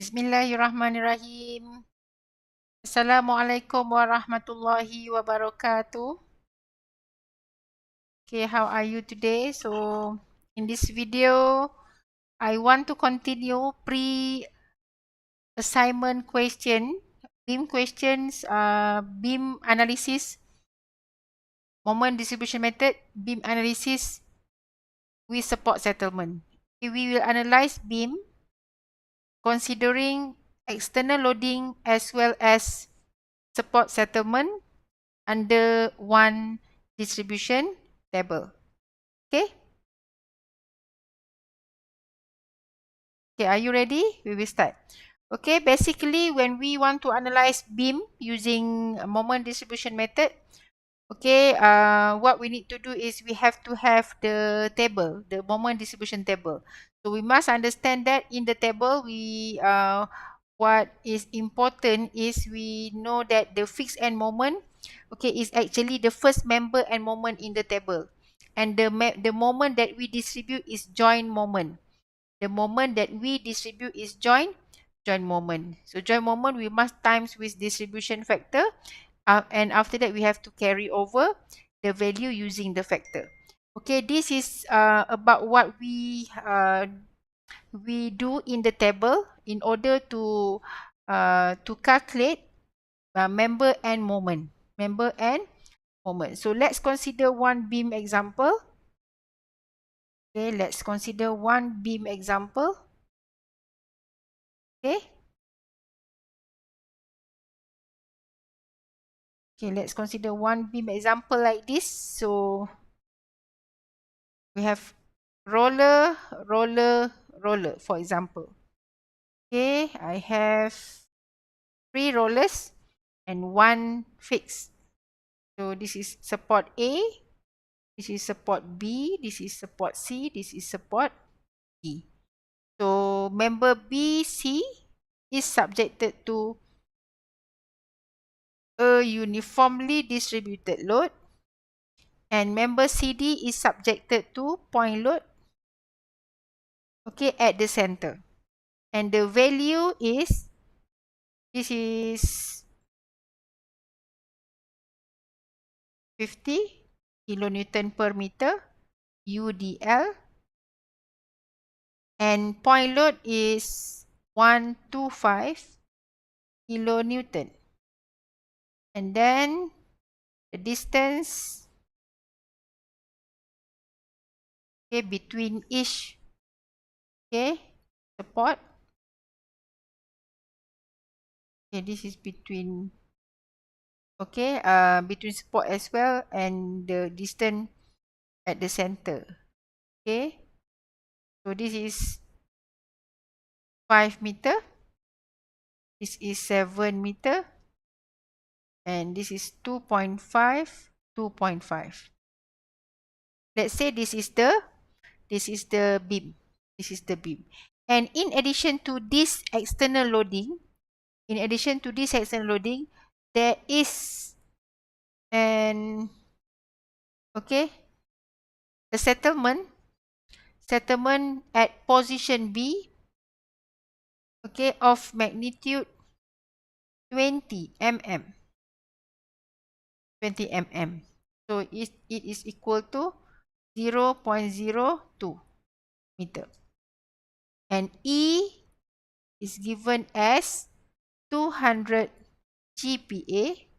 Bismillahirrahmanirrahim. Assalamualaikum warahmatullahi wabarakatuh. Okay, how are you today? So, in this video, I want to continue pre-assignment question, beam questions, beam analysis, moment distribution method, beam analysis with support settlement. Okay, we will analyze beam considering external loading as well as support settlement under one distribution table. Okay? Okay, are you ready? We will start. Okay, basically when we want to analyze beam using a moment distribution method, okay, what we need to do is we have to have the table, the moment distribution table. So we must understand that in the table, what is important is we know that the fixed end moment, okay, is actually the first member and moment in the table. And the moment that we distribute is joint moment. The moment that we distribute is joint moment. So joint moment we must times with distribution factor, and after that we have to carry over the value using the factor. Okay, this is about what we do in the table in order to calculate member and moment. So let's consider one beam example. Okay, let's consider one beam example. Okay. Okay, let's consider one beam example like this. So we have roller, for example. Okay, I have 3 rollers and 1 fixed. So this is support A, this is support B, this is support C, this is support E. So member BC is subjected to a uniformly distributed load, and member CD is subjected to point load, okay, at the center. And the value is, this is 50 kilonewton per meter UDL, and point load is 125 kilonewton. And then the distance, okay, between each, okay, support, okay, this is between, okay, between support as well, and the distance at the center. Okay, so this is 5 meter, this is 7 meter, and this is 2.5, 2.5. Let's say this is the beam. This is the beam. And in addition to this external loading, there is an, okay, a settlement at position B, okay, of magnitude 20 mm. 20 mm. So it is equal to 0.02 meter. And E is given as 200 GPa,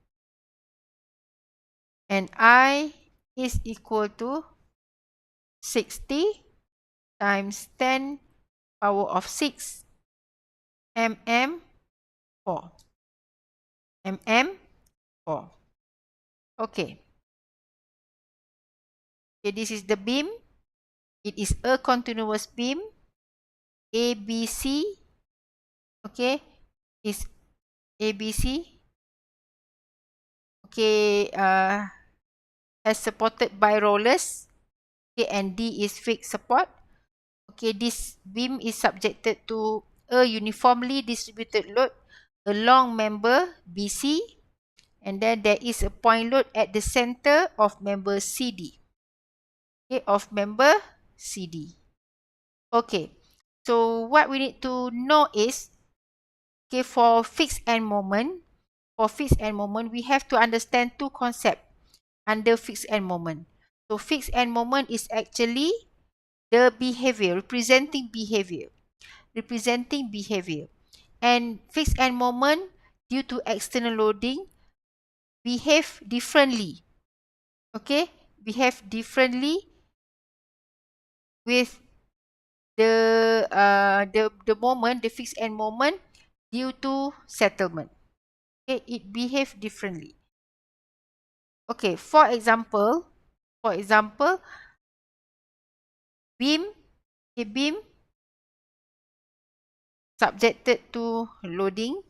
and I is equal to 60 times 10 power of 6 mm4. Okay. Okay, this is the beam. It is a continuous beam. ABC, okay, is ABC, okay, as supported by rollers, okay, and D is fixed support. Okay, this beam is subjected to a uniformly distributed load along member BC, and then there is a point load at the center of member CD. Okay, of member CD. Okay, so what we need to know is Okay, for fixed end moment, we have to understand two concepts under fixed end moment. So fixed end moment is actually the behavior, representing behavior. And fixed end moment, due to external loading, behave differently. Okay, behave differently with the fixed end moment due to settlement. Okay, it behave differently. Okay, for example, beam, beam subjected to loading.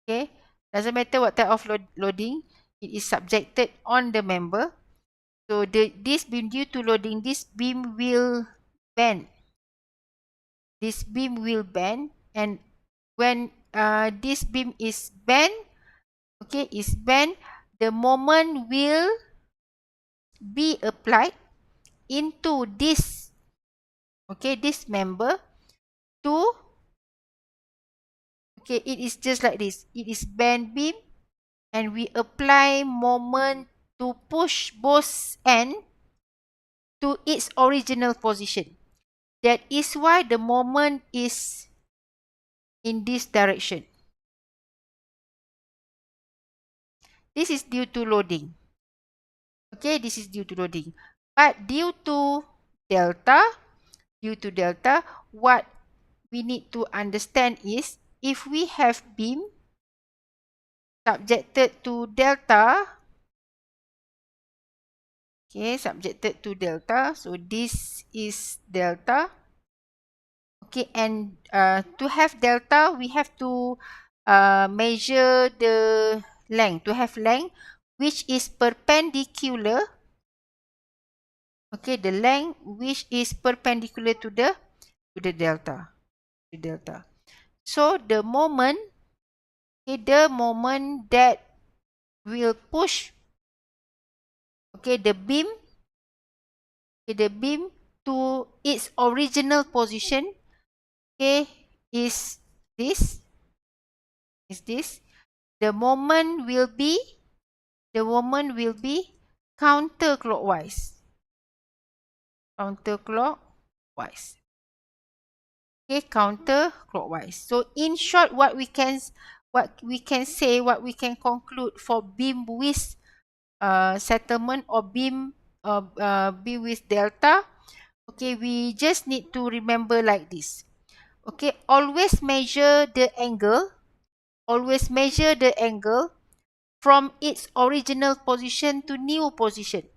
Okay, doesn't matter what type of loading, it is subjected on the member. So this beam, due to loading, this beam will bend. And when this beam is bent, the moment will be applied into this member to, it is just like this. It is bend beam, and we apply moment to push both end to its original position. That is why the moment is in this direction. This is due to loading. Okay, this is due to loading. But due to delta, what we need to understand is, if we have beam subjected to delta, so this is delta. Okay, and to have delta, we have to measure the length, which is perpendicular. Okay, the length which is perpendicular to the delta. So the moment, that will push the beam, to its original position, is this. The moment will be counterclockwise. Counterclockwise. So in short, what we can conclude for beam with settlement, or beam with delta. Okay, we just need to remember like this. Okay, always measure the angle. From its original position to new position.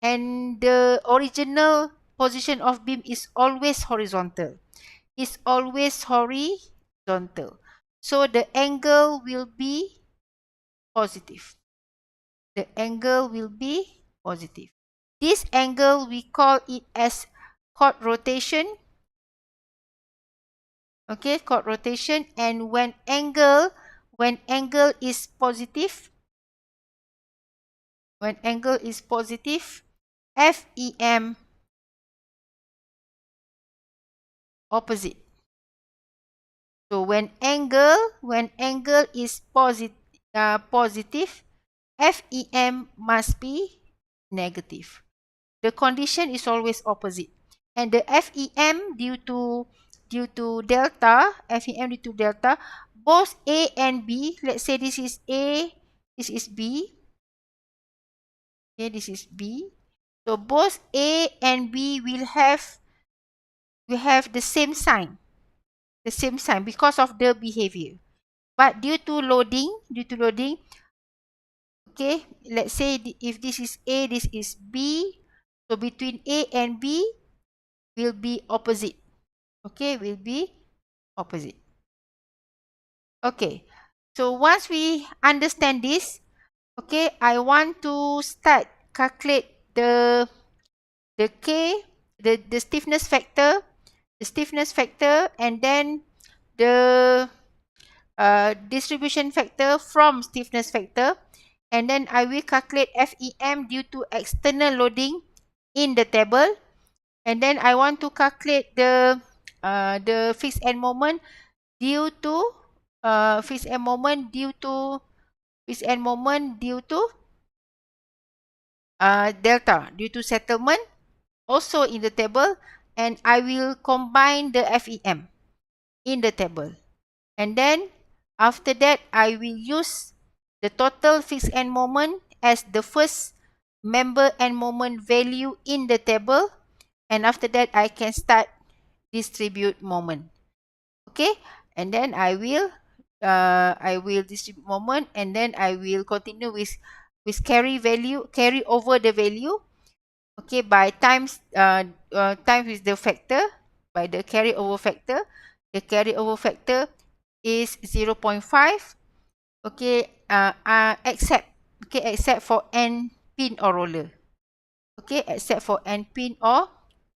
And the original position of beam is always horizontal. So the angle will be positive. This angle, we call it as chord rotation. Okay, chord rotation. And when angle is positive, FEM opposite. So when angle is positive, FEM must be negative. The condition is always opposite. And the FEM due to delta, both A and B, let's say this is A, this is B. Okay, this is B. So both A and B will have the same sign. Because of the behavior. But due to loading, okay, let's say if this is A, this is B. So between A and B will be opposite. Okay, Okay, so once we understand this, okay, I want to start calculate the stiffness factor, and then the distribution factor from stiffness factor, and then I will calculate FEM due to external loading in the table, And then I want to calculate the fixed end moment due to fixed end moment due to delta due to settlement also in the table, and I will combine the FEM in the table. And then after that, I will use the total fixed end moment as the first member end moment value in the table, and after that I can start distribute moment. Okay, and then I will distribute moment, and then I will continue with carry over the value. Okay, by times with the factor, by the carryover factor. The carryover factor is 0.5. Okay, except for end pin or roller. Okay, except for end pin or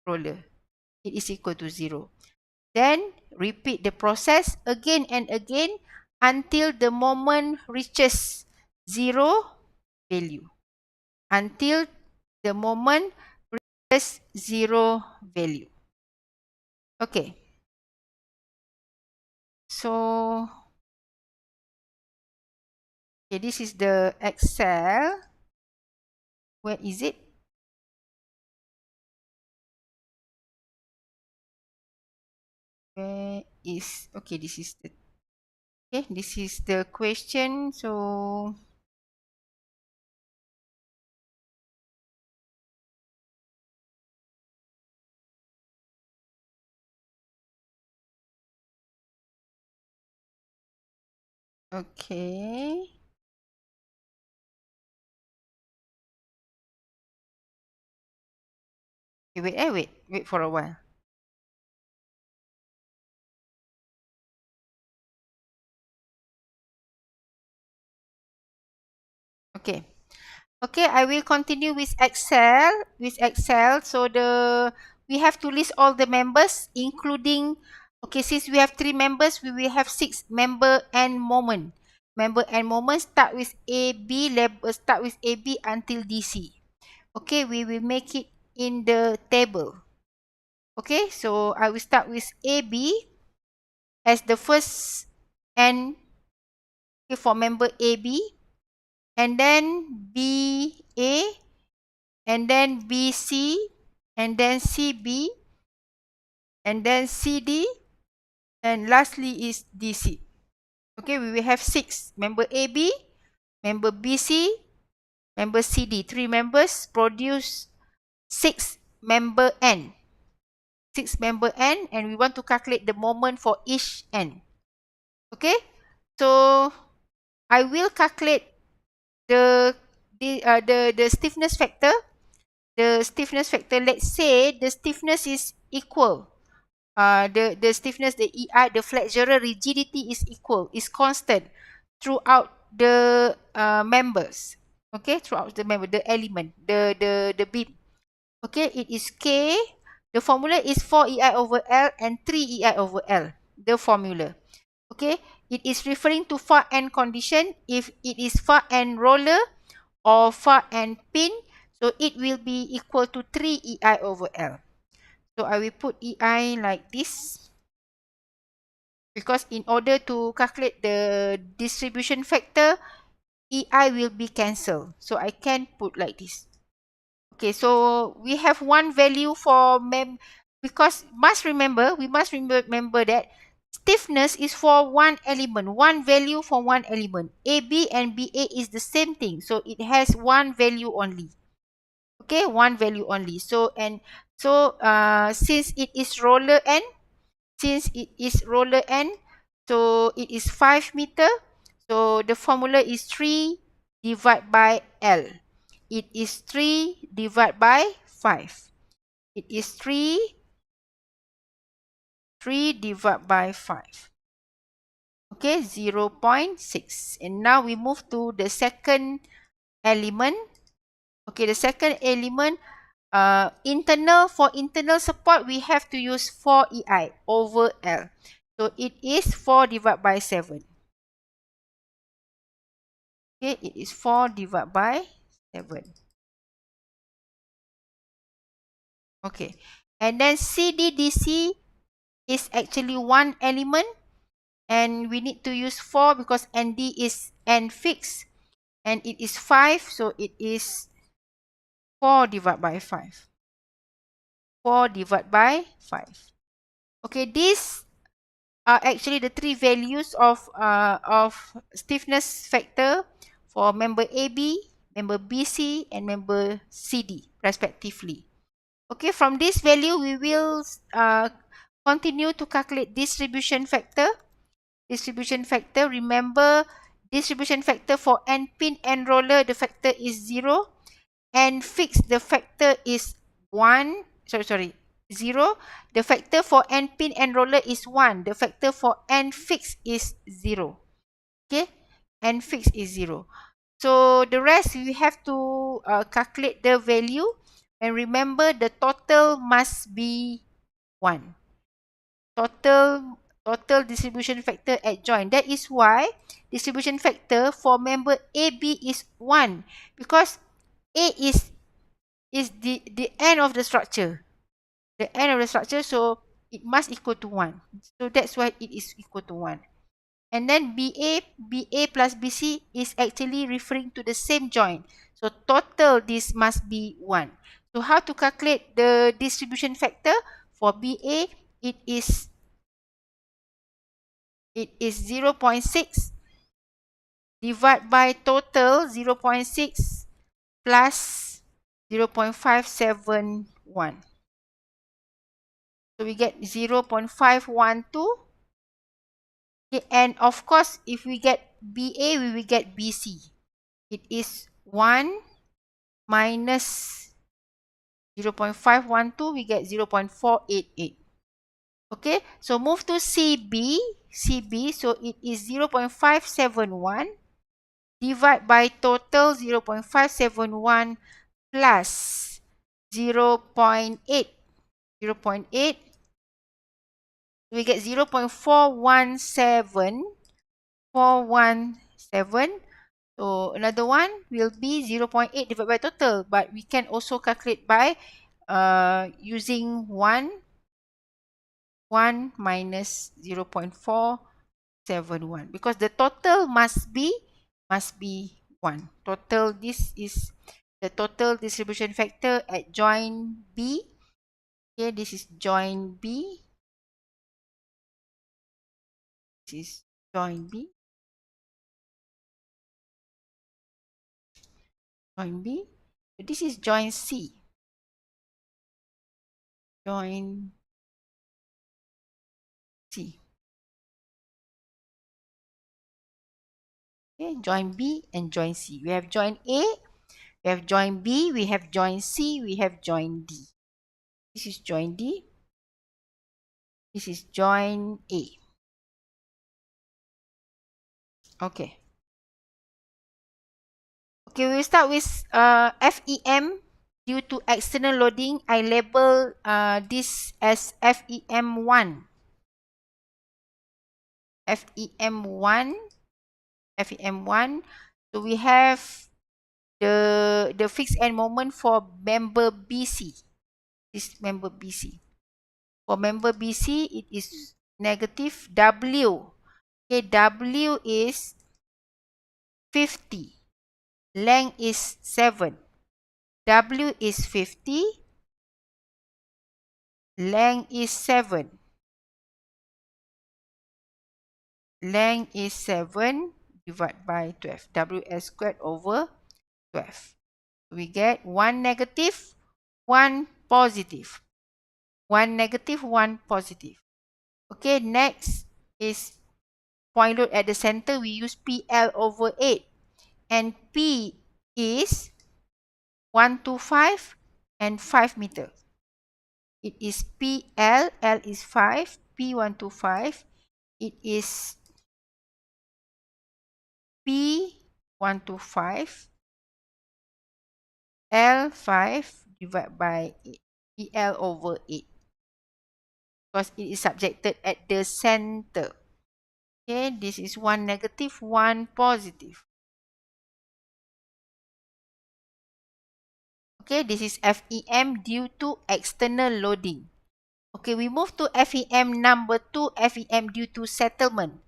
roller, it is equal to 0. Then repeat the process again and again until the moment reaches 0 value. Until the moment reaches 0 value. Okay. So, okay, this is the Excel. Where is it? Where is, okay, this is the question. So, okay. Wait for a while. Okay. Okay, I will continue with Excel. So we have to list all the members, including, okay, since we have 3 members, we will have 6 member and moment. Member and moment start with start with AB until DC. Okay, we will make it in the table. Okay, so I will start with AB as the first and, okay, for member AB, and then BA, and then BC, and then CB, and then CD, and lastly is DC. Okay, we will have 6 member AB, member BC, member CD. 3 members produce 6 member N. 6 member N, and we want to calculate the moment for each N. Okay, so I will calculate the stiffness factor. The stiffness factor, let's say the stiffness is equal. The stiffness, the EI, the flexural rigidity is equal, is constant throughout the members. Okay, throughout the member, the element, the beam. Okay, it is K. The formula is 4 EI over L and 3 EI over L. The formula. Okay, it is referring to far end condition. If it is far end roller or far end pin, so it will be equal to 3 EI over L. So I will put EI like this, because in order to calculate the distribution factor, EI will be cancelled. So I can put like this. Okay, so we have one value for because we must remember that stiffness is for one element, one value for one element. AB and BA is the same thing, so it has one value only. Okay, one value only. So since it is roller N, so it is 5 meter. So the formula is 3 divided by L. It is 3 divided by 5. It is 3 divided by 5. Okay, 0.6. And now we move to the second element. Okay, the second element, for internal support, we have to use 4 EI over L. So it is 4 divided by 7. Okay, it is 4 divided by 7. Okay. And then CDDC is actually one element, and we need to use 4 because ND is N fixed, and it is 5, so it is 4 divided by 5. 4 divided by 5. Okay, these are actually the three values of stiffness factor for member AB, member BC, and member CD respectively. Okay, from this value we will continue to calculate distribution factor. Distribution factor, remember, distribution factor for N pin and roller, the factor is 0. N fixed, the factor is 1. Sorry, 0. The factor for N pin and roller is 1. The factor for N fixed is 0. Okay, N fixed is 0. So the rest we have to calculate the value, and remember the total must be 1. Total distribution factor at join. That is why distribution factor for member AB is 1, because A is the end of the structure. The end of the structure, so it must equal to 1. So that's why it is equal to 1. And then BA plus BC is actually referring to the same joint. So total this must be 1. So how to calculate the distribution factor for BA? It is 0.6 divided by total 0.6 plus 0.571. So we get 0.512. Okay, and of course, if we get BA, we will get BC. It is 1 minus 0.512, we get 0.488. Okay, so move to CB. So it is 0.571 divided by total 0.571 plus 0.8. 0.8. We get 0.417. 417. So another one will be 0.8 divided by total. But we can also calculate by using 1 minus 0.471, because the total must be 1. Total, this is the total distribution factor at joint B. Okay, this is joint B. This is joint B. Joint B. So this is joint C. Joint C. Okay, joint B and joint C. We have joint A, we have joint B, we have joint C, we have joint D. This is joint D. This is joint A. Okay. Okay, we'll start with FEM. Due to external loading, I label this as FEM1. FEM1. FEM1. So we have the fixed end moment for member BC. This member BC. For member BC, it is negative W. Okay, W is 50. Length is 7. W is 50. Length is 7. Length is 7 divided by 12. WS squared over 12. We get 1 negative, 1 positive. 1 negative, 1 positive. Okay, next is point load at the center. We use PL over 8. And P is 125 and 5 meter. It is PL, L is 5, P125. It is P125, L5 divided by 8, PL over 8. Because it is subjected at the center. Okay, this is 1 negative, 1 positive. Okay, this is FEM due to external loading. Okay, we move to FEM number 2, FEM due to settlement.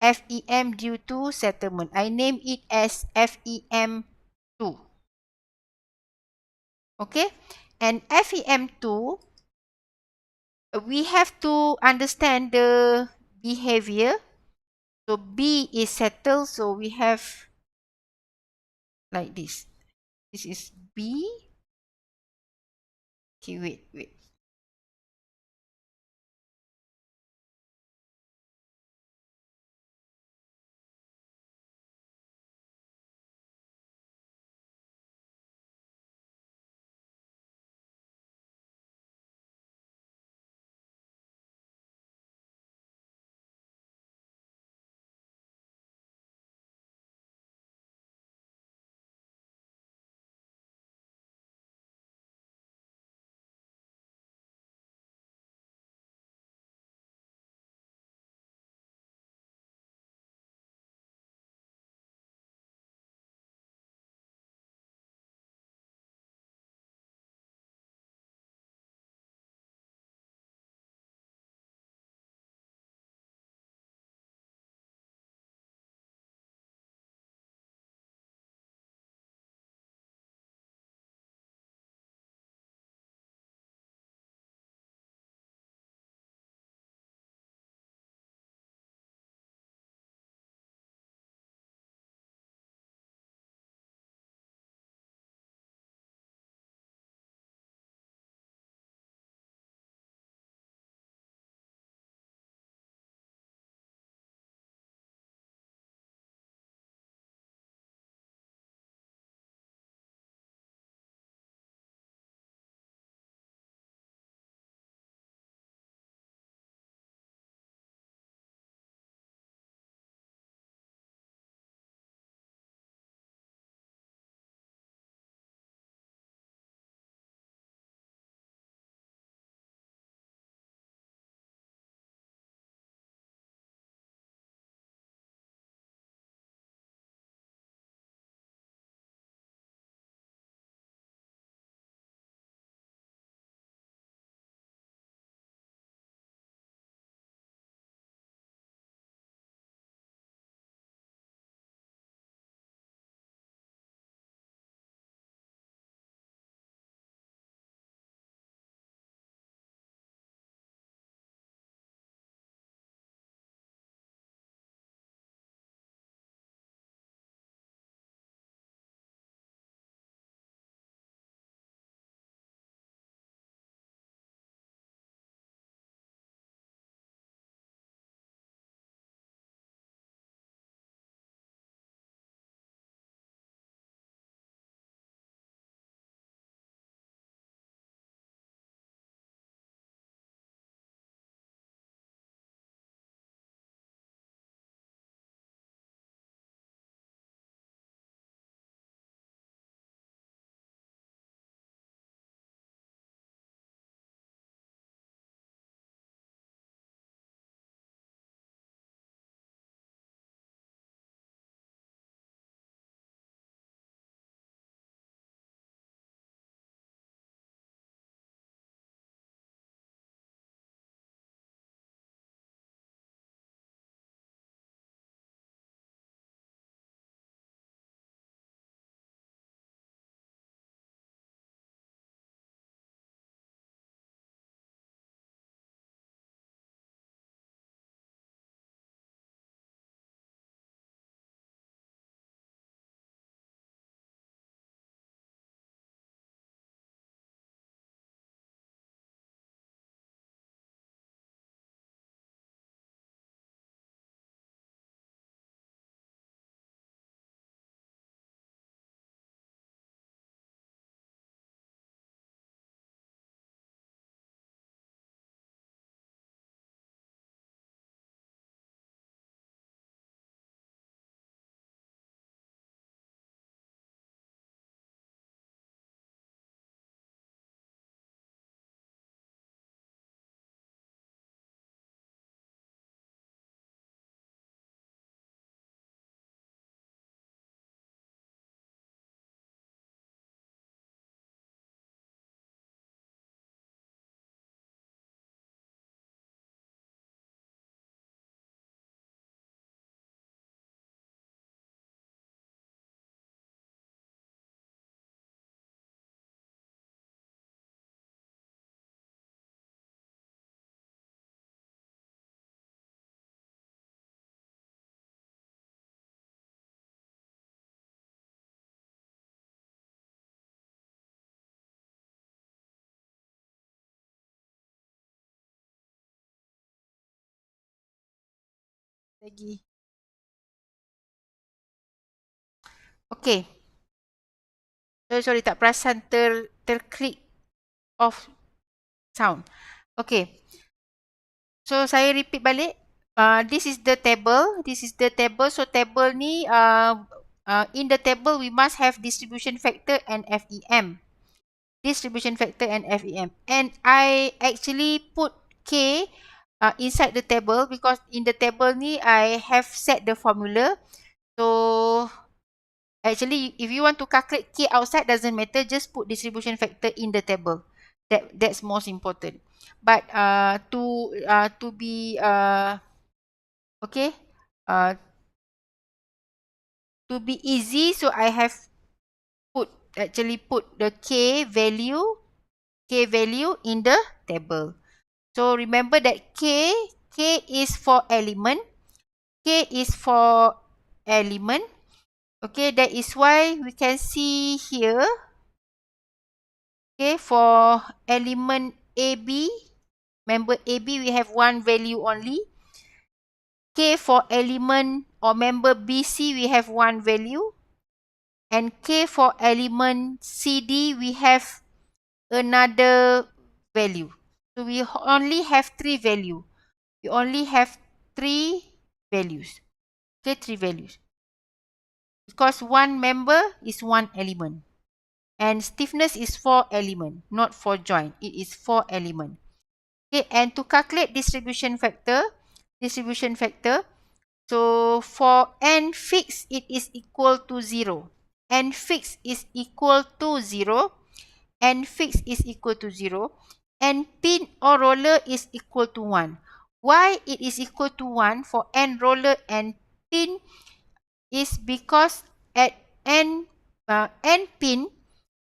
FEM due to settlement. I name it as FEM 2. Okay, and FEM 2, we have to understand the behavior. So B is settled, so we have like this. This is B. Okay, wait. lagi. Okay. Sorry, tak perasan terklik off sound. Okay. So saya repeat balik. This is the table. This is the table. So table ni in the table we must have distribution factor and FEM. Distribution factor and FEM. And I actually put K inside the table because in the table ni I have set the formula. So actually, if you want to calculate K outside, doesn't matter. Just put distribution factor in the table. That's most important. But to be okay, uh, to be easy, so I have actually put the K value in the table. So remember that K is for element. K is for element. Okay, that is why we can see here. Okay, for element AB, member AB, we have one value only. K for element or member BC, we have one value. And K for element CD, we have another value. So we only have three values. We only have three values. Okay, three values. Because one member is one element. And stiffness is 4 element, not 4 joint. It is 4 element. Okay, and to calculate distribution factor, so for n fixed, it is equal to 0. N fixed is equal to 0. N fixed is equal to 0. And pin or roller is equal to 1. Why it is equal to 1 for n roller and pin is because at n pin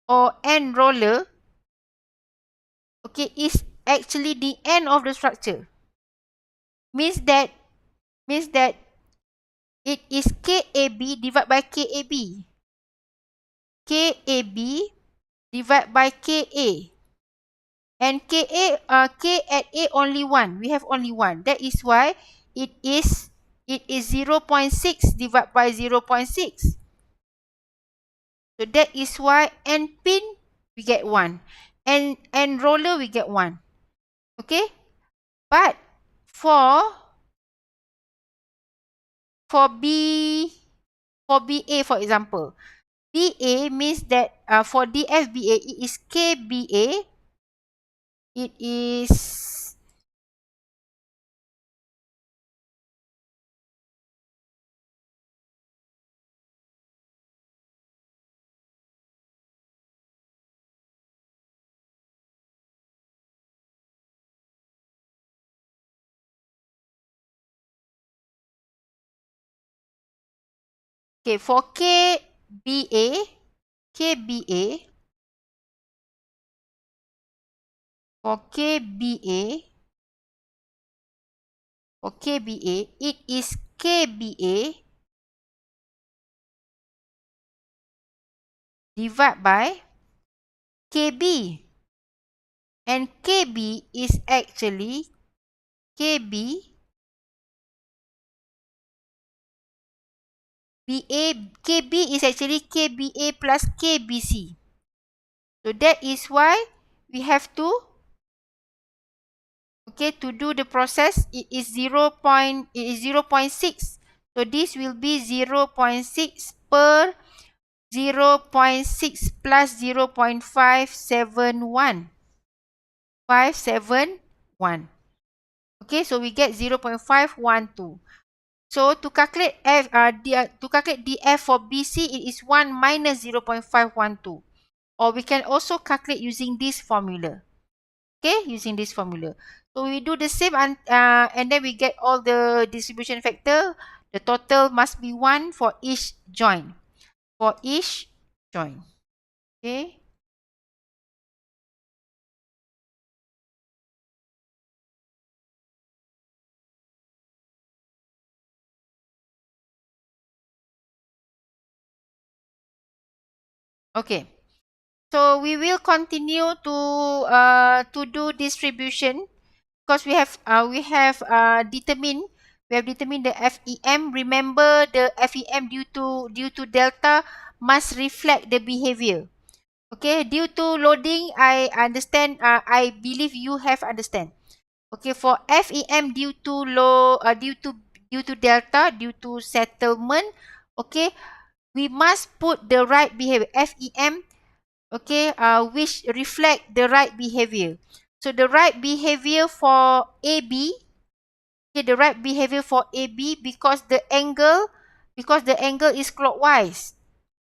or n roller, okay, is actually the end of the structure. Means that it is KAB divided by KAB. KAB divided by KA. And K at A only 1. We have only 1. That is why it is 0.6 divided by 0.6. So that is why N pin we get 1. And roller we get 1. Okay? But for BA, for example, BA means that for DFBA, it is KBA. It is okay for KBA, for KBA, it is KBA divided by KB. And KB is actually KB KB is actually KBA plus KBC. So that is why we have to, okay, to do the process, it is 0.6. So this will be 0.6 per 0.6 plus 0.571. 571. Okay, so we get 0.512. So to calculate DF for BC, it is 1 minus 0.512. Or we can also calculate using this formula. Okay, using this formula. So we do the same and then we get all the distribution factor. The total must be 1 for each joint. For each joint. Okay. Okay. So we will continue to do distribution because we have determined We have determined the FEM. Remember, the FEM due to delta must reflect the behavior. Okay, due to loading, I understand. I believe you have understand. Okay, for FEM due to delta, due to settlement. Okay, we must put the right behavior. FEM. Okay, which reflect the right behavior. So the right behavior for AB. Okay, the right behavior for AB because the angle is clockwise.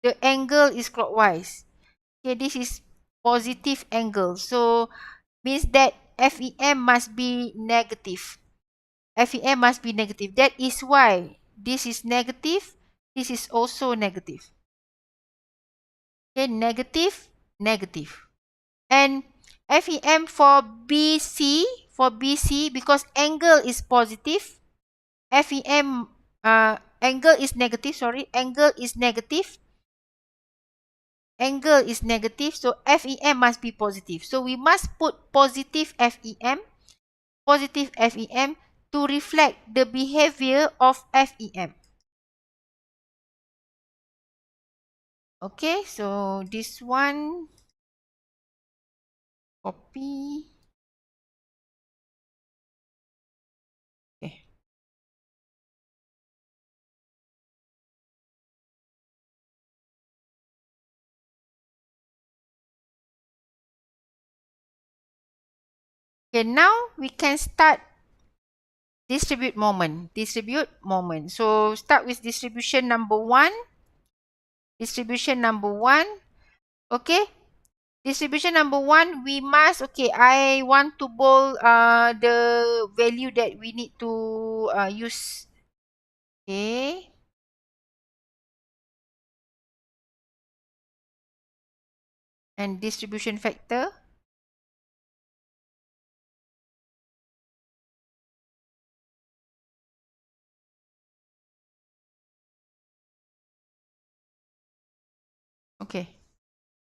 The angle is clockwise. Okay, this is positive angle. So means that FEM must be negative. FEM must be negative. That is why this is negative. This is also negative. Okay, negative, negative. And FEM for BC because angle is positive. FEM angle is negative. Sorry, angle is negative. Angle is negative, so FEM must be positive. So we must put positive FEM to reflect the behavior of FEM. Okay, so this one, copy. Okay. Okay, now we can start distribute moment. So start with distribution number 1. Okay. Distribution number 1, we must, okay, I want to bold the value that we need to use. Okay. And distribution factor. Okay.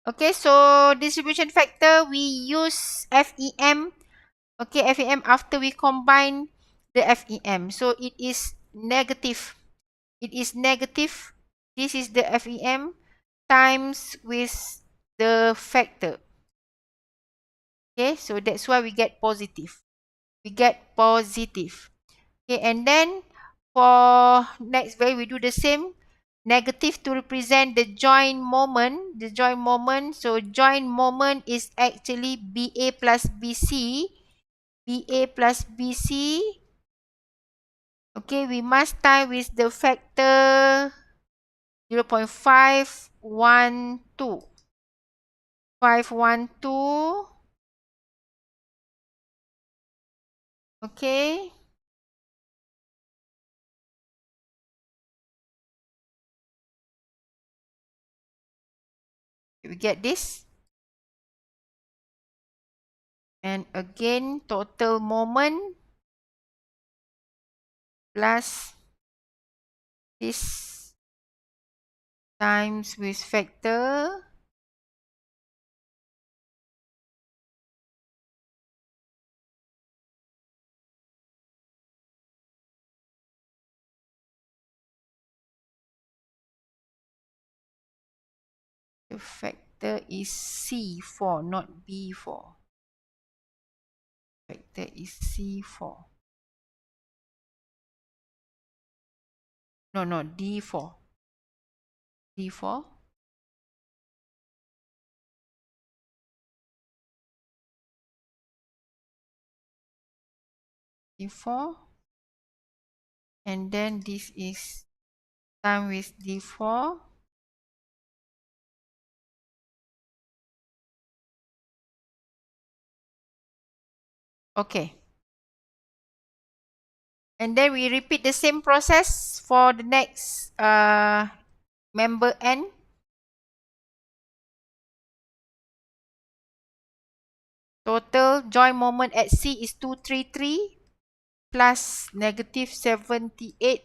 Okay, so distribution factor, we use FEM. Okay, FEM after we combine the FEM. So it is negative. It is negative. This is the FEM times with the factor. Okay, so that's why we get positive. Okay, and then for next value, we do the same. Negative to represent the joint moment. So joint moment is actually BA plus BC. Okay, we must time with the factor 0.512. 512. Okay. We get this. And again, total moment plus this times with factor. The factor is C4, not B4. Factor is C4. No, D4. D4. D4. And then this is time with D4. Okay. And then we repeat the same process for the next member N. Total joint moment at C is 233 plus negative 78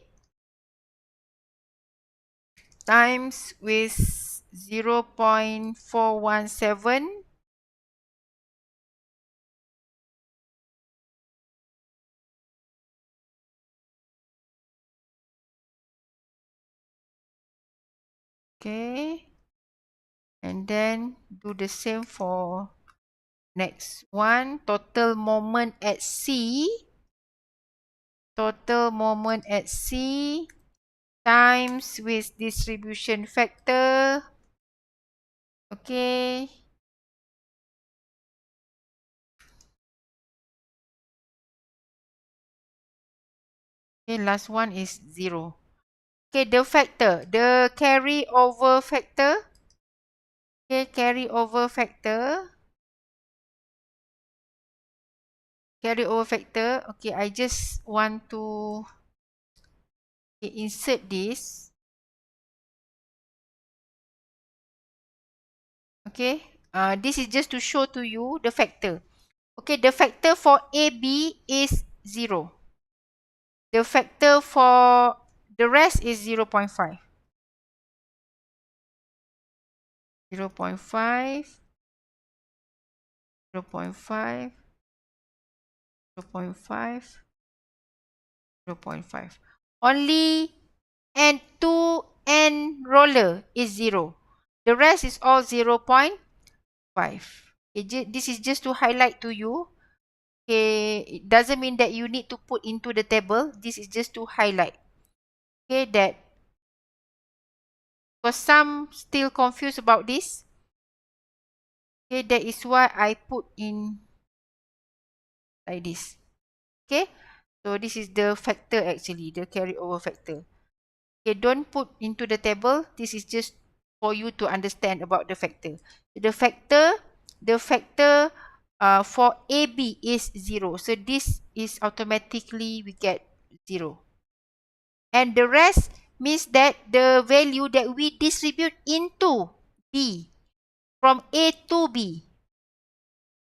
times with 0.417. Okay. And then do the same for next one. Total moment at C. Total moment at C times with distribution factor. Okay. Okay, last one is 0. Okay, the factor, the carryover factor. Okay, carryover factor. Carryover factor. Okay, I just want to insert this. Okay, this is just to show to you the factor. Okay, the factor for AB is 0. The factor for the rest is 0.5. 0.5, 0.5, 0.5, 0.5. Only N2 N roller is 0. The rest is all 0.5. This is just to highlight to you. Okay, it doesn't mean that you need to put into the table. This is just to highlight. Okay, that because some still confused about this. Okay, that is why I put in like this. Okay, so this is the factor actually, the carryover factor. Okay, don't put into the table. This is just for you to understand about the factor. The factor for AB is 0. So this is automatically we get 0. And the rest means that the value that we distribute into B from A to B.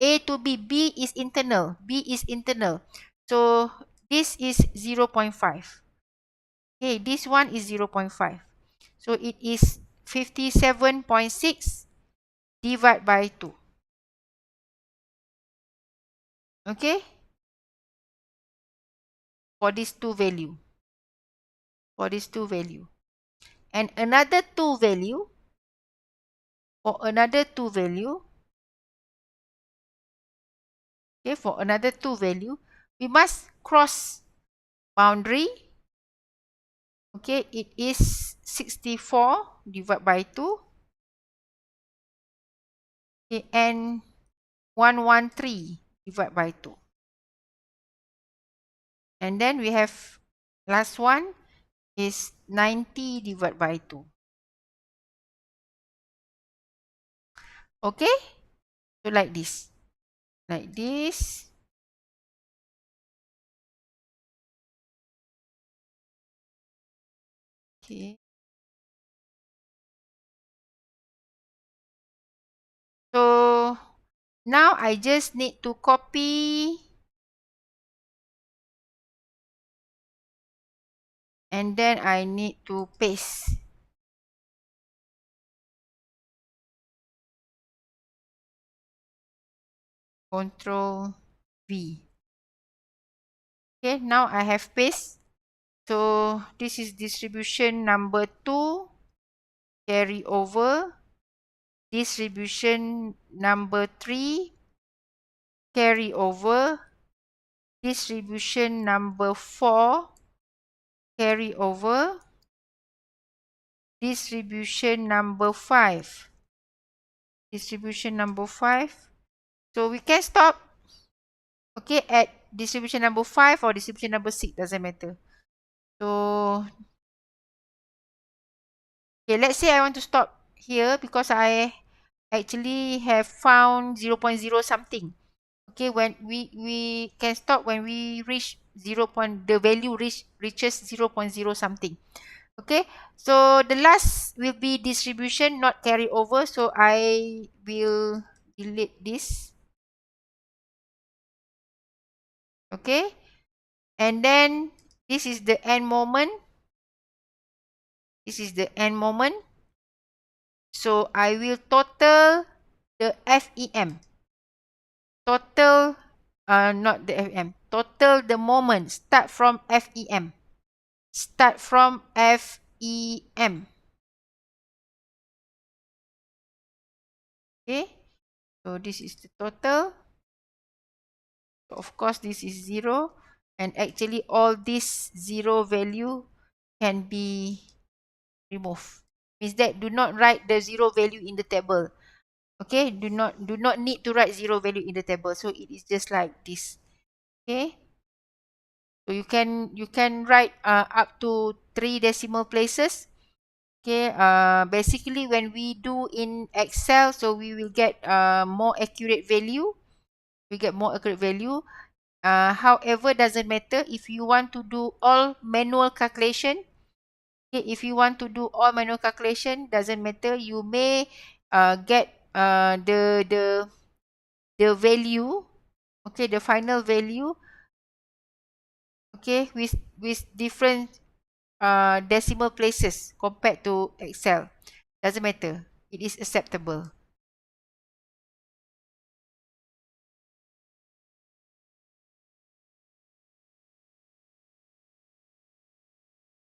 A to B. B is internal. B is internal. So this is 0.5. Okay, this one is 0.5. So it is 57.6 divided by 2. Okay? For these two value. For these two value. And another two value. For another two value. Okay, for another two value. We must cross boundary. Okay, it is 64 divided by 2. Okay, and 113 divided by 2. And then we have last one is 90 divided by 2. Okay? So like this. Like this. Okay. So now I just need to copy and then I need to paste. Control V. Okay, now I have paste. So this is distribution number 2. Carry over. Distribution number 3. Carry over. Distribution number 4. Carry over. Distribution number 5. Distribution number 5. So we can stop, okay, at distribution number 5 or distribution number 6, doesn't matter. So, okay, let's say I want to stop here because I actually have found 0.0 something. Okay, when we can stop when we reach the value reaches 0.0 something. Okay, so the last will be distribution, not carry over. So I will delete this. Okay, and then this is the end moment. This is the end moment. So I will total the FEM. Total, not the FEM. Total the moment. Start from FEM. Start from FEM. Okay, so this is the total. Of course, this is 0, and actually all this 0 value can be removed. Means that do not write the 0 value in the table. Okay, do not need to write 0 value in the table. So it is just like this. Okay, so you can write up to 3 decimal places. Okay, basically when we do in Excel, so we will get more accurate value. We get more accurate value. However, doesn't matter if you want to do all manual calculation. Okay, if you want to do all manual calculation, doesn't matter. You may get the value. Okay, the final value. Okay, with different decimal places compared to Excel. Doesn't matter. It is acceptable.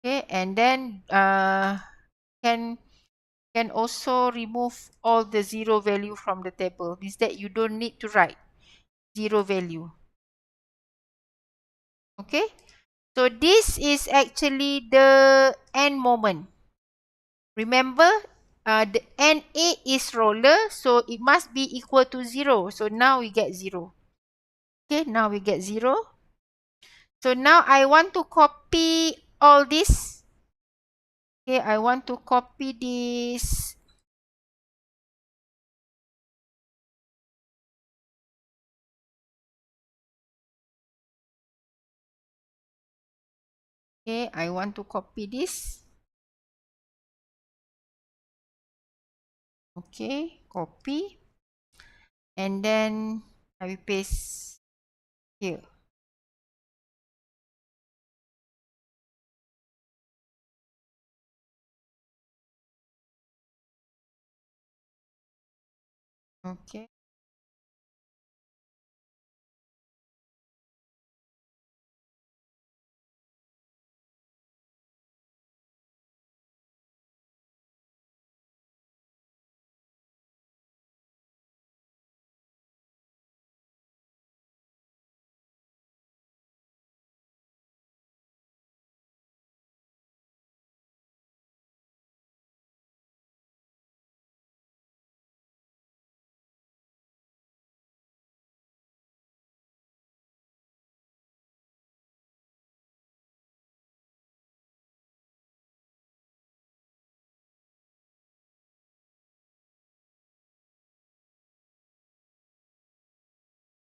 Okay, and then can can also remove all the 0 value from the table. Means that you don't need to write 0 value. Okay, so this is actually the end moment. Remember, the NA is roller, so it must be equal to 0. So now we get 0. Okay, now we get 0. So now I want to copy all this. Okay, I want to copy this. Okay, I want to copy this. Okay, copy. And then I will paste here. Okay.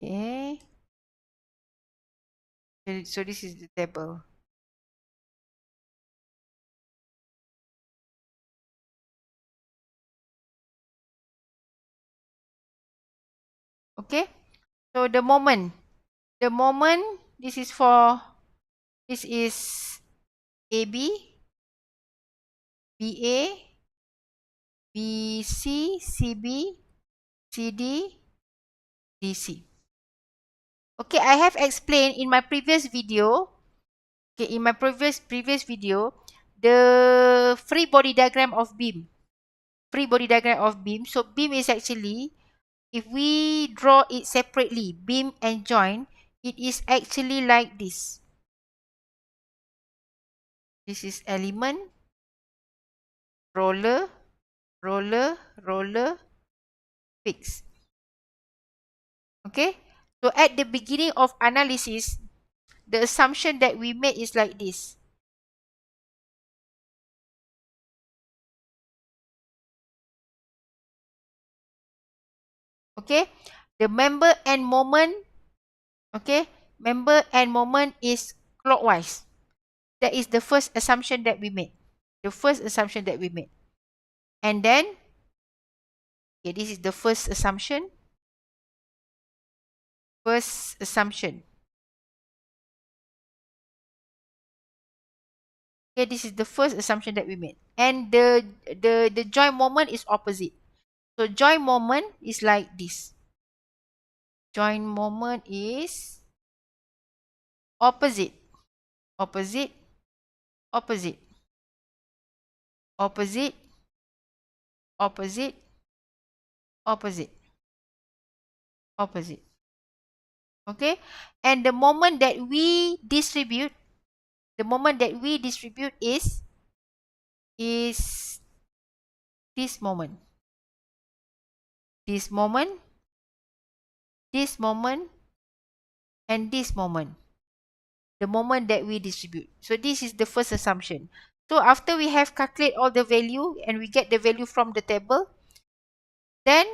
Okay. So this is the table. Okay. So the moment. The moment, this is for, this is AB, BA, BC, CB, CD, DC. Okay, I have explained in my previous video. Okay, in my previous video, the free body diagram of beam. Free body diagram of beam. So beam is actually, if we draw it separately, beam and joint, it is actually like this. This is element, roller, roller, roller, fix. Okay. So at the beginning of analysis, the assumption that we made is like this. Okay. The member and moment. Okay. Member and moment is clockwise. That is the first assumption that we made. The first assumption that we made. And then, okay, this is the first assumption. First assumption. Okay, this is the first assumption that we made. And the joint moment is opposite. So joint moment is like this. Joint moment is opposite. Opposite. Opposite. Opposite. Opposite. opposite, opposite. Okay, and the moment that we distribute, is this moment, this moment, this moment, and this moment. The moment that we distribute. So this is the first assumption. So after we have calculate all the value and we get the value from the table, then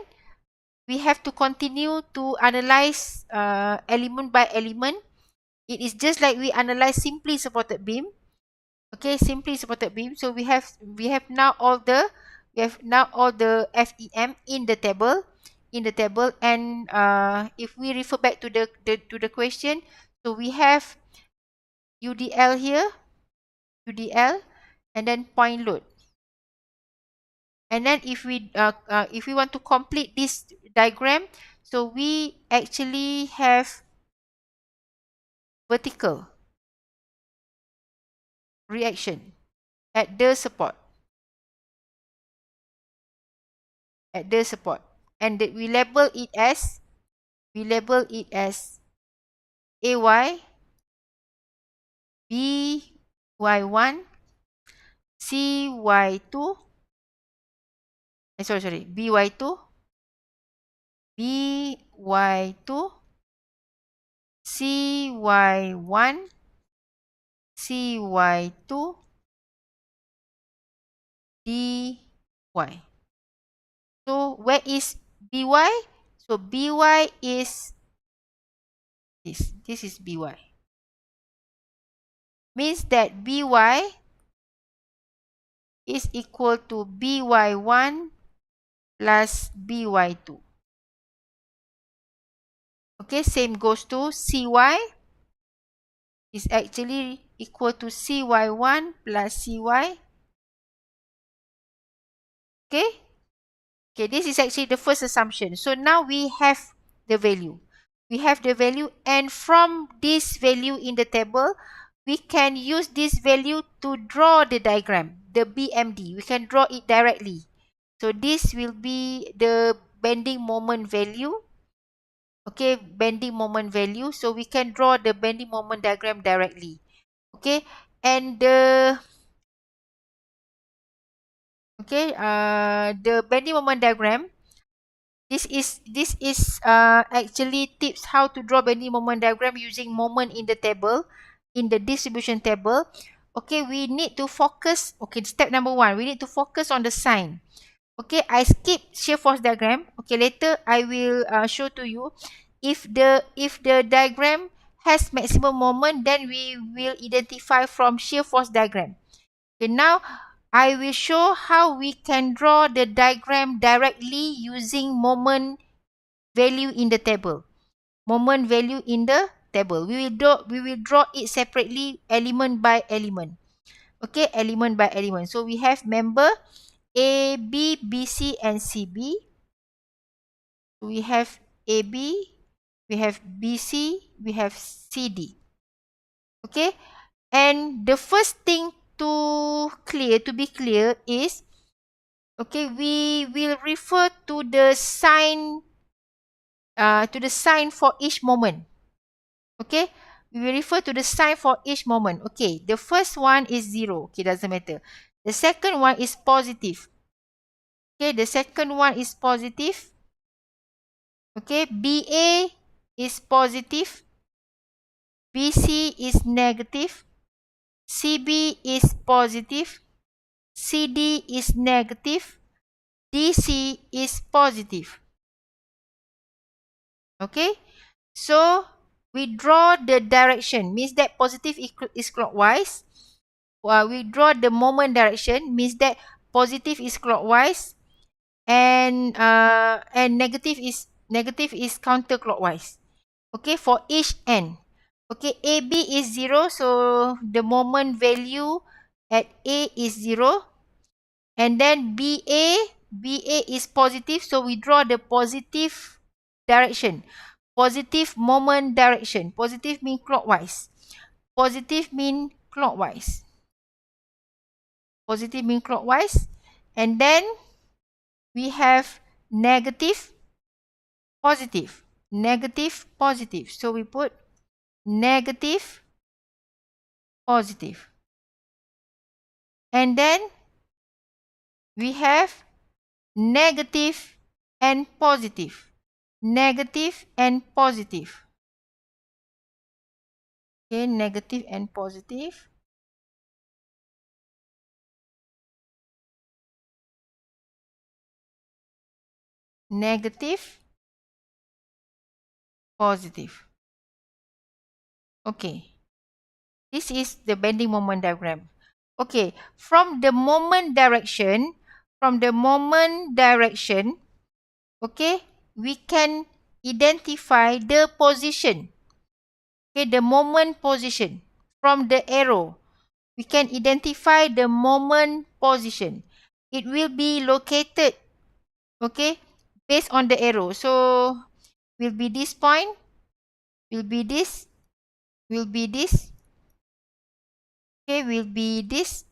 we have to continue to analyze element by element. It is just like we analyze simply supported beam. Okay, simply supported beam. So we have now all the FEM in the table, and if we refer back to the question, so we have UDL here, UDL, and then point load. And then if we want to complete this diagram, so we actually have vertical reaction at the support, and that we label it as AY, BY1, CY2, BY2, BY2, CY1, CY2, DY. So where is BY? So BY is this. This is BY. Means that BY is equal to BY1 plus BY2. Okay, same goes to CY is actually equal to CY1 plus CY. Okay. Okay, this is actually the first assumption. So now we have the value. And from this value in the table, we can use this value to draw the diagram, the BMD. We can draw it directly. So this will be the bending moment value. Okay, bending moment value. So we can draw the bending moment diagram directly. Okay, and the bending moment diagram, this is actually tips how to draw bending moment diagram using moment in the table, in the distribution table. Okay, we need to focus. Okay, step number 1, we need to focus on the sign. Okay, I skip shear force diagram. Okay, later I will show to you. If the diagram has maximum moment, then we will identify from shear force diagram. Okay, now I will show how we can draw the diagram directly using moment value in the table. Moment value in the table. We will draw it separately, element by element. Okay, element by element. So we have member A, B, BC, and CB. We have AB, we have BC, we have CD. Okay, and the first thing to be clear is, okay, we will refer to the sign for each moment. Okay, we will refer to the sign for each moment. Okay, the first one is 0. Okay, doesn't matter. The second one is positive. Okay, the second one is positive. Okay, BA is positive. BC is negative. CB is positive. CD is negative. DC is positive. Okay, so we draw the direction, means that positive is clockwise. We draw the moment direction, means that positive is clockwise, and negative is counterclockwise. Okay, for each end. Okay, AB is 0, so the moment value at A is 0. And then BA is positive, so we draw the positive direction. Positive moment direction. Positive mean clockwise. Positive mean clockwise. Positive mean clockwise. And then we have negative, positive, negative, positive. So we put negative, positive. And then we have negative and positive. Negative and positive. Okay, negative and positive. Negative, positive. Okay, this is the bending moment diagram. Okay, from the moment direction, okay, we can identify the position. Okay, the moment position. From the arrow, we can identify the moment position. It will be located, okay, based on the arrow. So, will be this point, will be this, will be this, okay, will be this,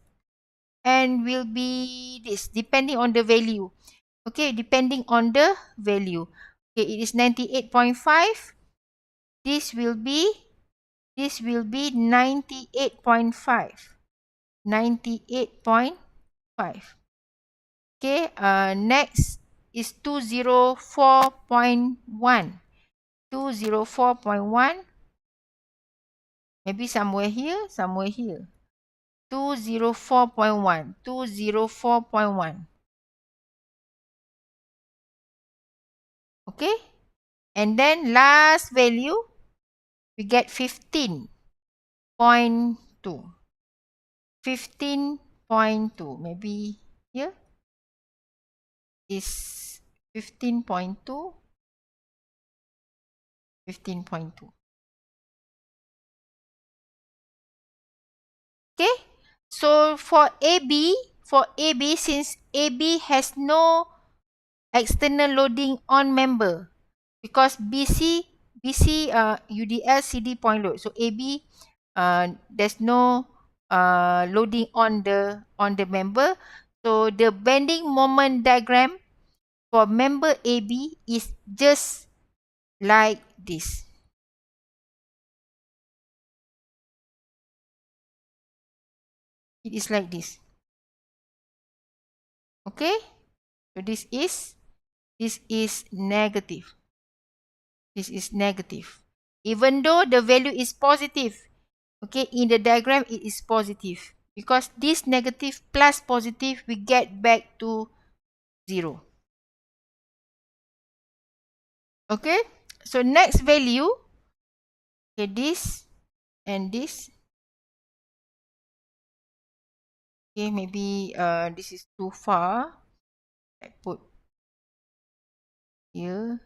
and will be this, depending on the value. Okay, depending on the value. Okay, it is 98.5. This will be 98.5. 98.5. Okay, next is 204.1. 204.1. Maybe somewhere here, somewhere here. 204.1. 204.1. Okay, and then last value, we get 15.2. 15.2. Maybe here is 15.2. 15.2. Okay, so for AB, since AB has no external loading on member, because BC UDL CD point load, so AB there's no loading on the member, so the bending moment diagram for member AB is just like this. It is like this. Okay, so this is negative. This is negative. Even though the value is positive, okay, in the diagram it is positive. Because this negative plus positive, we get back to 0. Okay, so next value, okay, this and this. Okay, maybe this is too far. I put here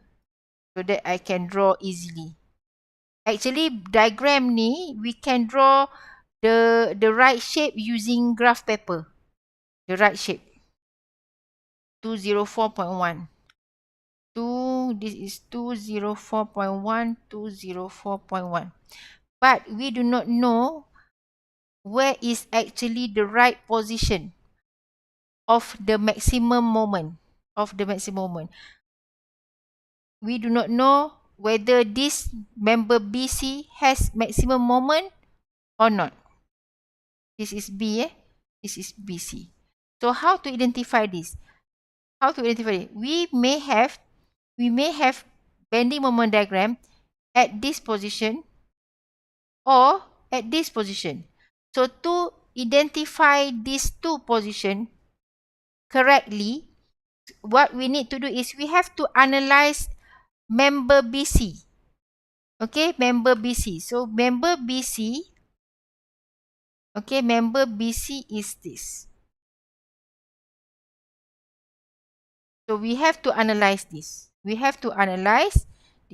so that I can draw easily. Actually, diagram ni we can draw the right shape using graph paper. The right shape. 204.1. This is 204.1, 204.1. But we do not know where is actually the right position of the maximum moment. We do not know whether this member BC has maximum moment or not. This is B, This is BC. So how to identify this? We may have bending moment diagram at this position or at this position. So to identify these two positions correctly, what we need to do is we have to analyze member BC. Okay, member BC. So member BC, okay, member BC is this. So we have to analyze this.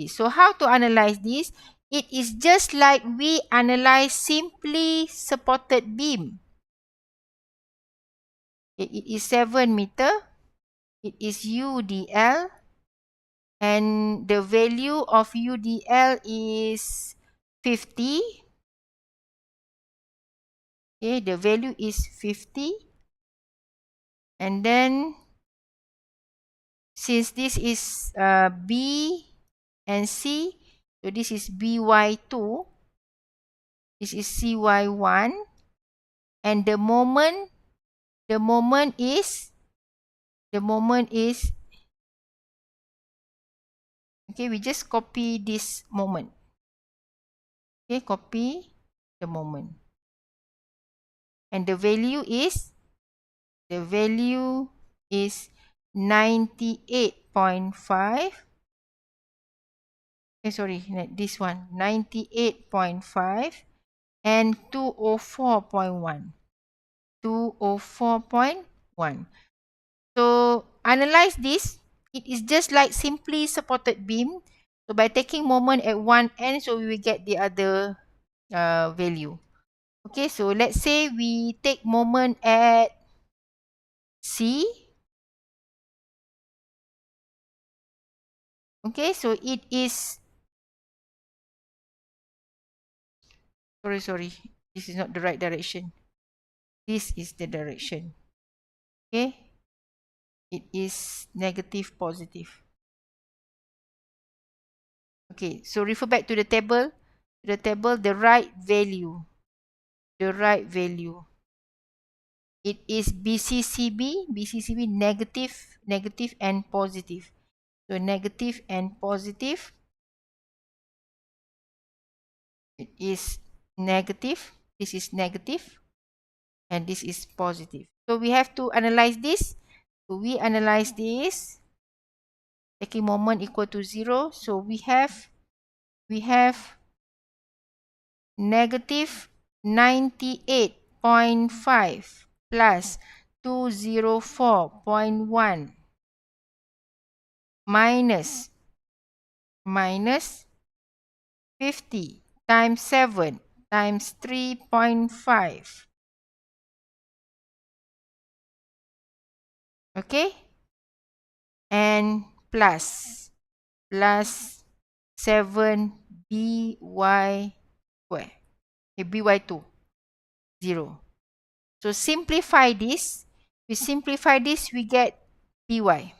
So how to analyze this? It is just like we analyze simply supported beam. It is 7 meter. It is UDL. And the value of UDL is 50. Okay, the value is 50. And then since this is B and C, so this is BY2, this is CY1, and the moment is okay, we just copy this moment. Okay, copy the moment. And the value is 98.5. Sorry, this one, 98.5 and 204.1. 204.1. So analyze this. It is just like simply supported beam. So by taking moment at one end, so we will get the other value. Okay, so let's say we take moment at C. Okay, so it is, sorry, this is not the right direction. This is the direction. Okay, it is negative, positive. Okay, so refer back to the table. The right value. It is BCCB negative and positive. So negative and positive. It is negative. This is negative. And this is positive. So we have to analyze this. So we analyze this. Taking moment equal to 0. So we have negative 98.5 plus 204.1 minus 50 times 7 times 3.5. Okay? And plus 7 by square. Okay, by2 0. So simplify this. We get by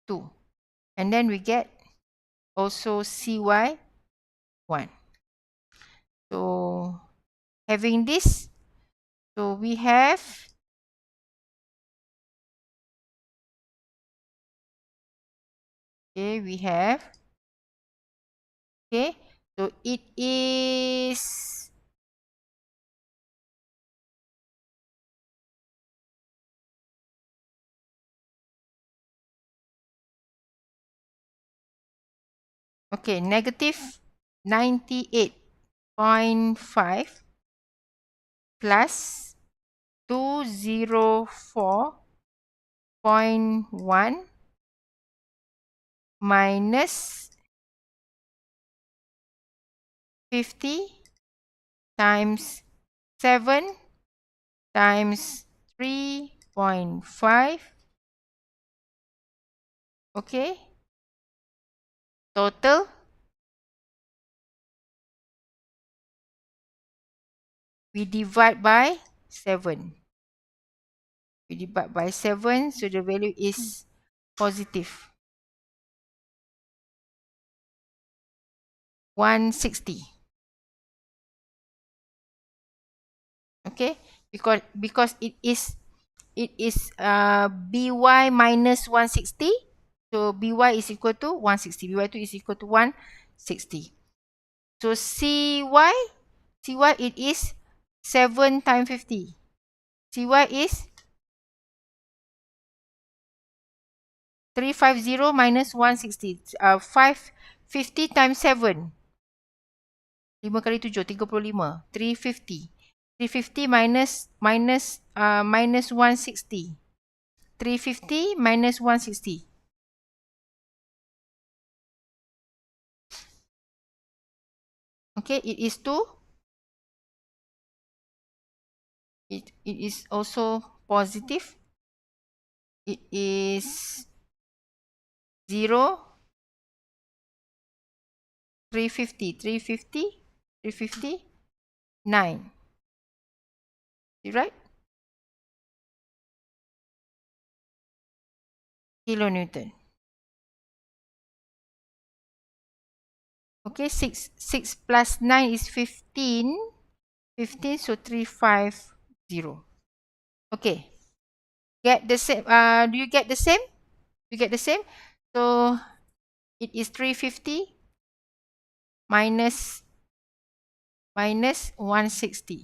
2. And then we get also cy 1. So having this, so we have so it is negative 98.5 plus 204.1 minus 50 times 7 times 3.5. Okay. Total we divide by 7. We divide by 7, so the value is positive 160. Okay, because it is by minus 160. So by is equal to 160. by2 is equal to 160. So cy it is 7 times 50. Cy is 350 minus 160. 550 times 7. 5 kali 7, 35. 350. 350 minus 160. 350 minus 160. Okay, it is 2. It is also positive. It is 0. 350. 9. Is it right? kilonewton. Okay, 6 plus 9 is 15. 15, so 350. Okay. Get the same. Do you get the same? You get the same? So it is 350 minus 160.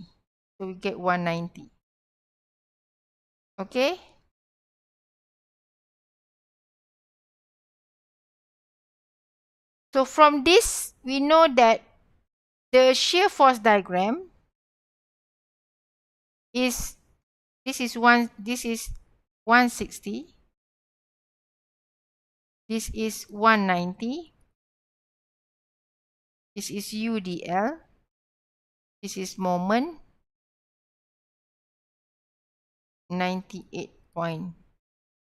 So we get 190. Okay? So from this, we know that the shear force diagram is this is 160. This is 190. This is UDL. This is moment 98.5.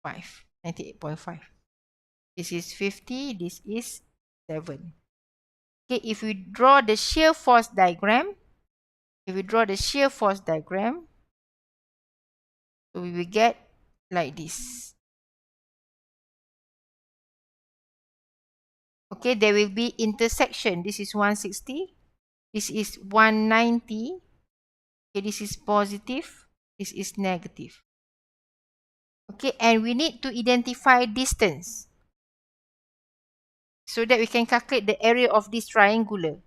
98.5. This is 50. This is 7. Okay, if we draw the shear force diagram, so we will get like this. Okay, there will be intersection. This is 160. This is 190. Okay, this is positive. This is negative. Okay, and we need to identify distance so that we can calculate the area of this triangular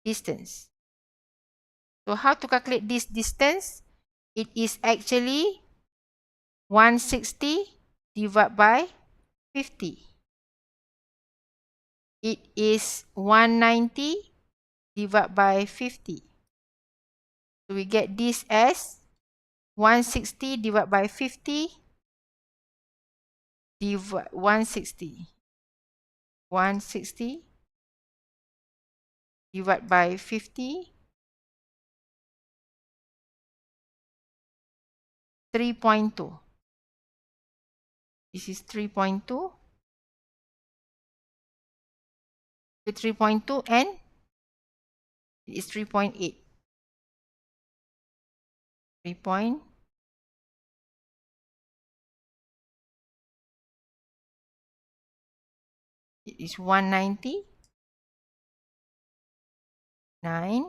distance. So how to calculate this distance? It is actually 160 divided by 50. It is 190 divided by 50. So we get this as 160 divided by 50 divided 160. 160 divided by 50. 3.2. This is 3.2. 3.2 and it is 3.8. 3. It is 190. 9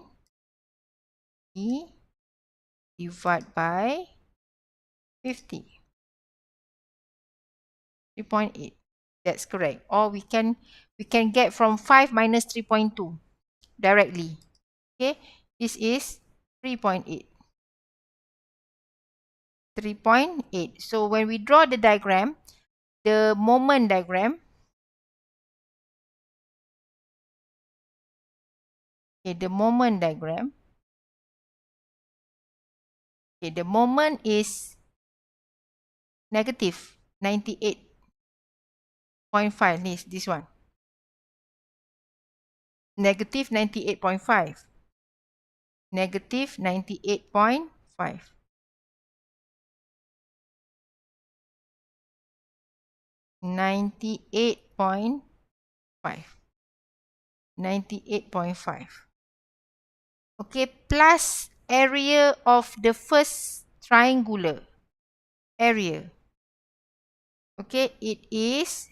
E divided by 50. 3.8. That's correct. Or we can get from 5 minus 3.2 directly. Okay, this is 3.8. 3.8. So when we draw the diagram, the moment diagram, okay, the moment diagram, okay, the moment is negative 98.5. This one. Negative 98.5. Negative 98.5. Okay, plus area of the first triangular area. Okay, it is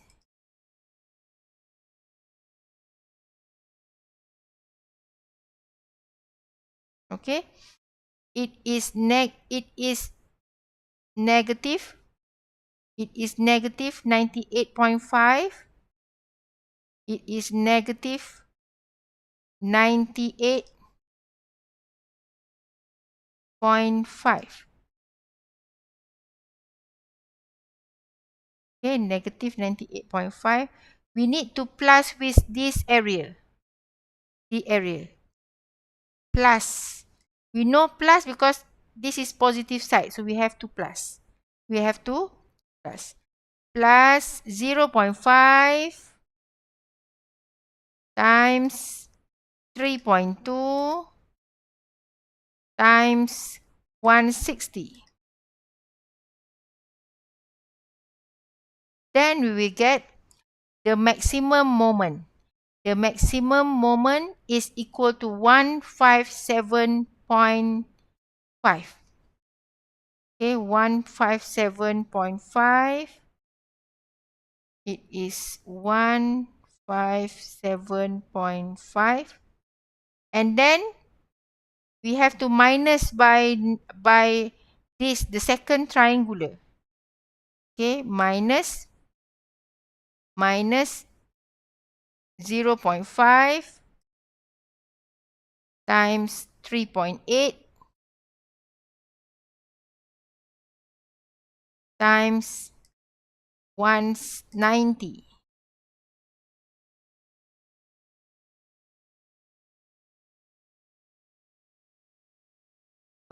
okay. It is negative. It is negative 98.5. It is negative 98.5. Okay, negative 98.5. We need to plus with this area. The area. Plus. We know plus because this is positive side. So we have to plus. We have to plus. Plus 0.5 times 3.2 times 160. Then we will get the maximum moment. The maximum moment is equal to 157.5. Okay, 157.5 it is 157.5, and then we have to minus by this, the second triangular. Okay, minus 0.5 times 3.8 times 190.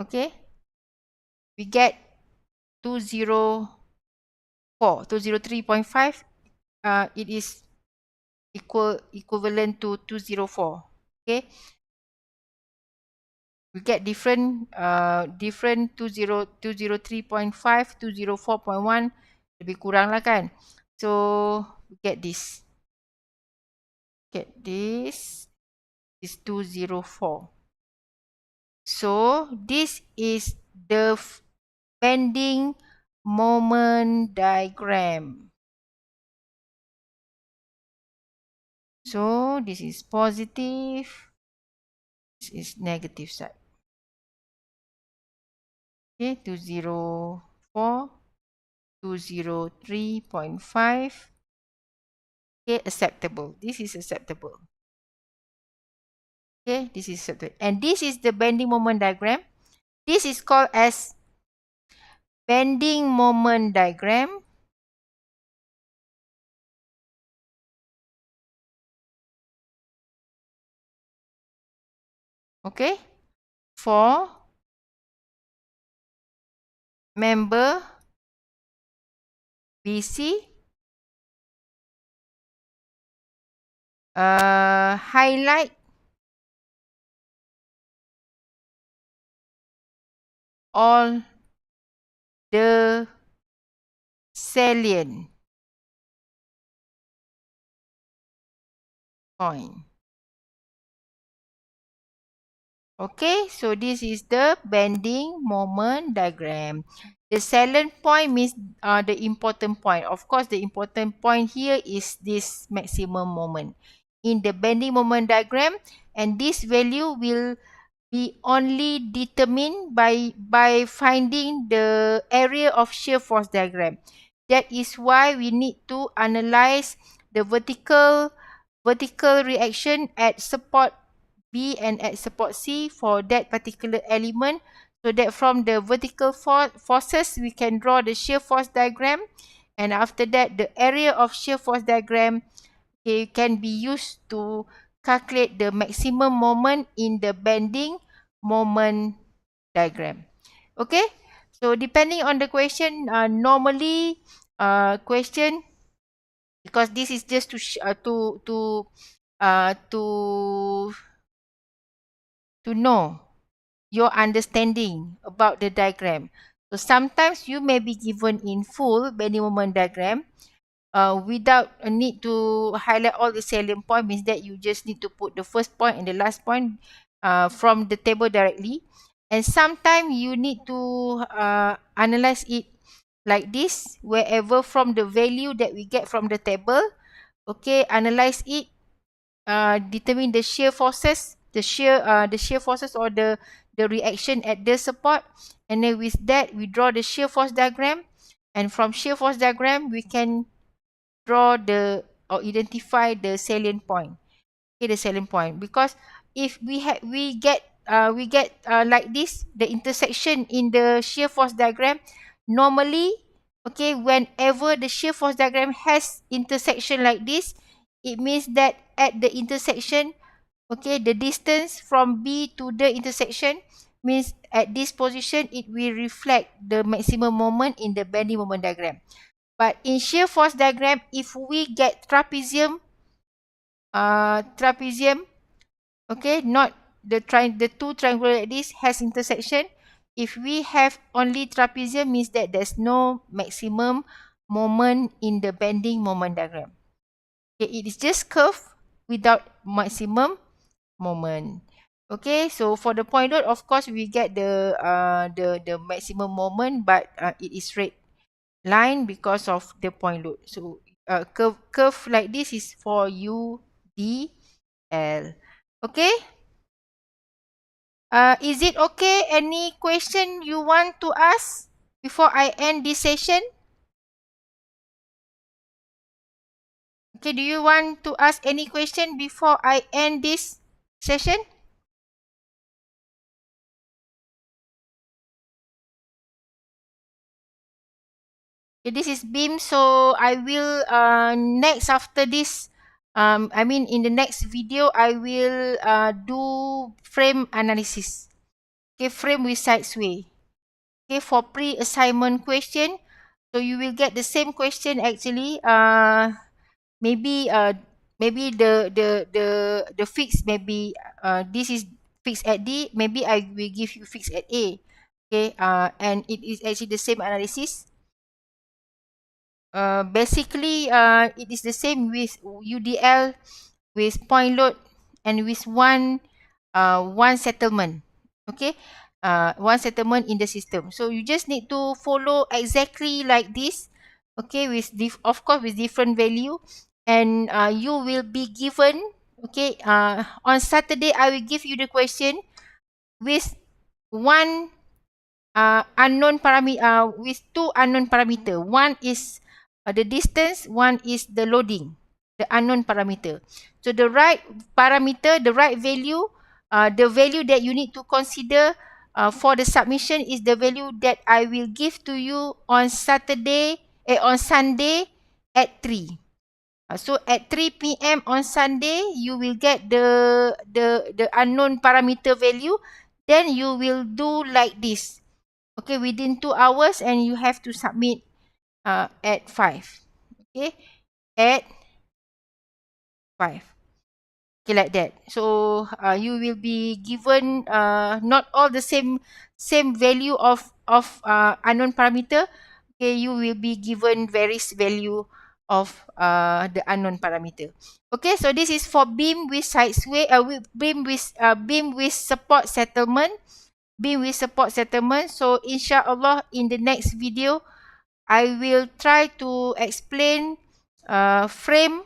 Okay, we get 203.5. It is equivalent to 204. Okay, we get different 203.5, 204.1, lebih kurang lah kan. So we get this. Is 204. So this is the bending moment diagram. So this is positive, this is negative side. Okay, 204, 203.5. Okay, acceptable. This is acceptable. Okay, this is acceptable. And this is the bending moment diagram. This is called as bending moment diagram. Okay, for member BC, highlight all the salient point. Okay, so this is the bending moment diagram. The salient point means the important point. Of course, the important point here is this maximum moment in the bending moment diagram, and this value will be only determined by finding the area of shear force diagram. That is why we need to analyze the vertical reaction at support B and at support C for that particular element, so that from the vertical forces we can draw the shear force diagram, and after that the area of shear force diagram can be used to calculate the maximum moment in the bending moment diagram. Okay, so depending on the question, normally question, because this is just to know your understanding about the diagram. So sometimes you may be given in full bending moment diagram without a need to highlight all the salient point, means that you just need to put the first point and the last point from the table directly. And sometimes you need to analyze it like this, wherever from the value that we get from the table, okay, analyze it, determine the shear forces, the shear forces or the reaction at the support, and then with that we draw the shear force diagram, and from shear force diagram we can draw the or identify the salient point. Okay, the salient point, because if we get like this, the intersection in the shear force diagram, normally, okay, whenever the shear force diagram has intersection like this, it means that at the intersection, okay, the distance from B to the intersection means at this position it will reflect the maximum moment in the bending moment diagram. But in shear force diagram, if we get trapezium, okay, not the two triangular like this has intersection. If we have only trapezium, means that there's no maximum moment in the bending moment diagram. Okay, it is just curve without maximum moment. Okay, so for the point load, of course, we get the maximum moment, but it is straight line because of the point load. So curve like this is for UDL. Okay? Is it okay? Any question you want to ask before I end this session? Okay, do you want to ask any question before I end this session? Okay, this is beam, so I will next after this, I mean in the next video, I will do frame analysis. Okay, frame with side sway. Okay, for pre-assignment question, so you will get the same question actually. Maybe the fix maybe this is fixed at D. Maybe I will give you fixed at A. Okay, and it is actually the same analysis. Basically, it is the same with UDL, with point load, and with one settlement. Okay, one settlement in the system. So you just need to follow exactly like this. Okay, with of course with different value, and you will be given. Okay, on Saturday I will give you the question with one unknown parameter, with two unknown parameter. One is the distance, one is the loading, the unknown parameter. So the right parameter, the right value, the value that you need to consider for the submission is the value that I will give to you on on Sunday at 3. So at 3 p.m. on Sunday, you will get the unknown parameter value. Then you will do like this. Okay, within 2 hours, and you have to submit at 5. Okay, at 5. Okay, like that. So you will be given not all the same value of unknown parameter. Okay, you will be given various value of the unknown parameter. Okay, so this is for beam with side sway, beam with support settlement. Beam with support settlement. So inshallah in the next video I will try to explain frame.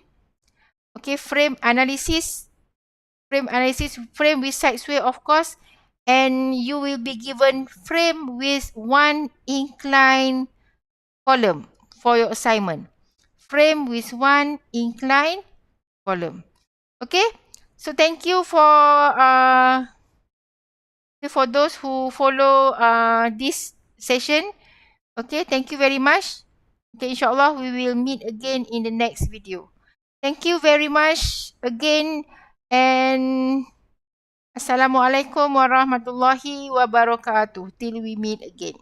Okay, frame analysis, frame with side sway of course, and you will be given frame with one incline column for your assignment. Frame with one incline column. Okay, so thank you for those who follow this session. Okay, thank you very much. Okay, inshallah we will meet again in the next video. Thank you very much again, and Assalamualaikum warahmatullahi wabarakatuh. Till we meet again.